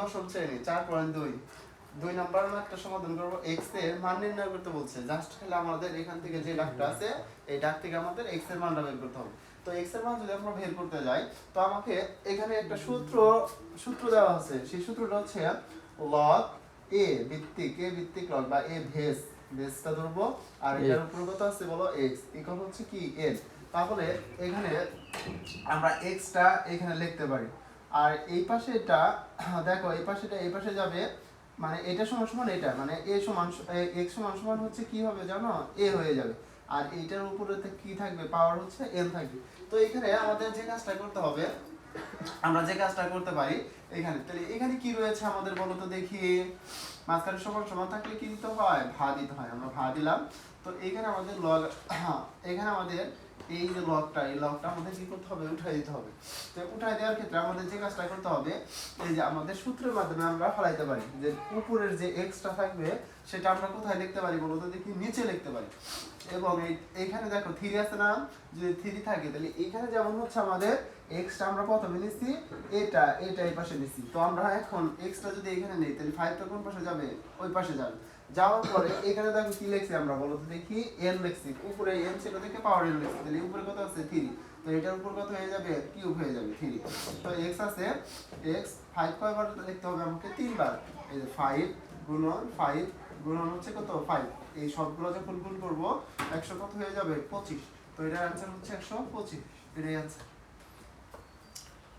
দশম শ্রেণী 4.2 2 নাম্বার একটা সমাধান করব x এর মান নির্ণয় করতে বলছে। জাস্ট খালি আমাদের এখান থেকে যে ডাকটা আছে এই ডাক থেকে আমাদের x এর মানটা বের করতে হবে। তো x এর মান যদি আমরা বের করতে যাই তো আমাকে এখানে একটা সূত্র দেওয়া আছে। সেই সূত্রটা হচ্ছে log a ভিত্তিক log বা a বেসটা ধরবো আর এটার উপর কত আছে বলো x ইকুয়াল হচ্ছে কি n। তাহলে এখানে আমরা x টা এখানে লিখতে পারি আর এই পাশে এটা দেখো এই পাশে যাবে মানে এটা সমান সমান এটা মানে a সমান x সমান সমান হচ্ছে কি হবে জানো a হয়ে যাবে আর এইটার উপরে কি থাকবে পাওয়ার হচ্ছে n থাকবে। তো এখানে আমাদের যে কাজটা করতে হবে আমরা যে কাজটা করতে পারি এখানে তাহলে এখানে কি রয়েছে আমাদের বলো তো দেখি মাঝখানে সমান সমান থাকলে কি দিতে হয় ভা দিতে হয়। আমরা ভা দিলাম। তো এখানে আমাদের লগ এখানে আমাদের এই যে লগটা এই লগটা আমাদের কি করতে হবে উঠাই দিতে হবে। তো উঠাই দেওয়ার ক্ষেত্রে আমাদের যে কাজটা করতে হবে এই যে আমাদের সূত্রের মাধ্যমে আমরা ফলাইতে পারি যে উপরের যে এক্সটা থাকবে সেটা আমরা কোথায় লিখতে পারি বলো তো দেখি নিচে লিখতে পারি। এবং এইখানে দেখো 3 আছে না যদি 3 থাকে তাহলে এইখানে যেমন হচ্ছে আমাদের এক্সটা আমরা প্রথমে নিছি এটা এই পাশে নিছি। তো আমরা এখন এক্সটা যদি এখানে নেই তাহলে 5 টা কোন পাশে যাবে ওই পাশে যাবে। যাওয়ার পরে এখানে দেখো কি লিখছি আমরা বলো তো দেখি n লিখছি উপরে n ছিল দেখে পাওয়ার n লিখছি তাহলে উপরে কত আছে 3 তো এটার উপর কত হয়ে যাবে কিউব হয়ে যাবে 3। তো x আছে x 5 কয়বার লিখতে হবে আমাকে 3 বার। এই যে 5 গুণন 5 গুণন হচ্ছে কত 5 এই সবগুলো যখন গুণ করব 100 কত হয়ে যাবে 25। তো এটার आंसर হচ্ছে 125 এটাই आंसर।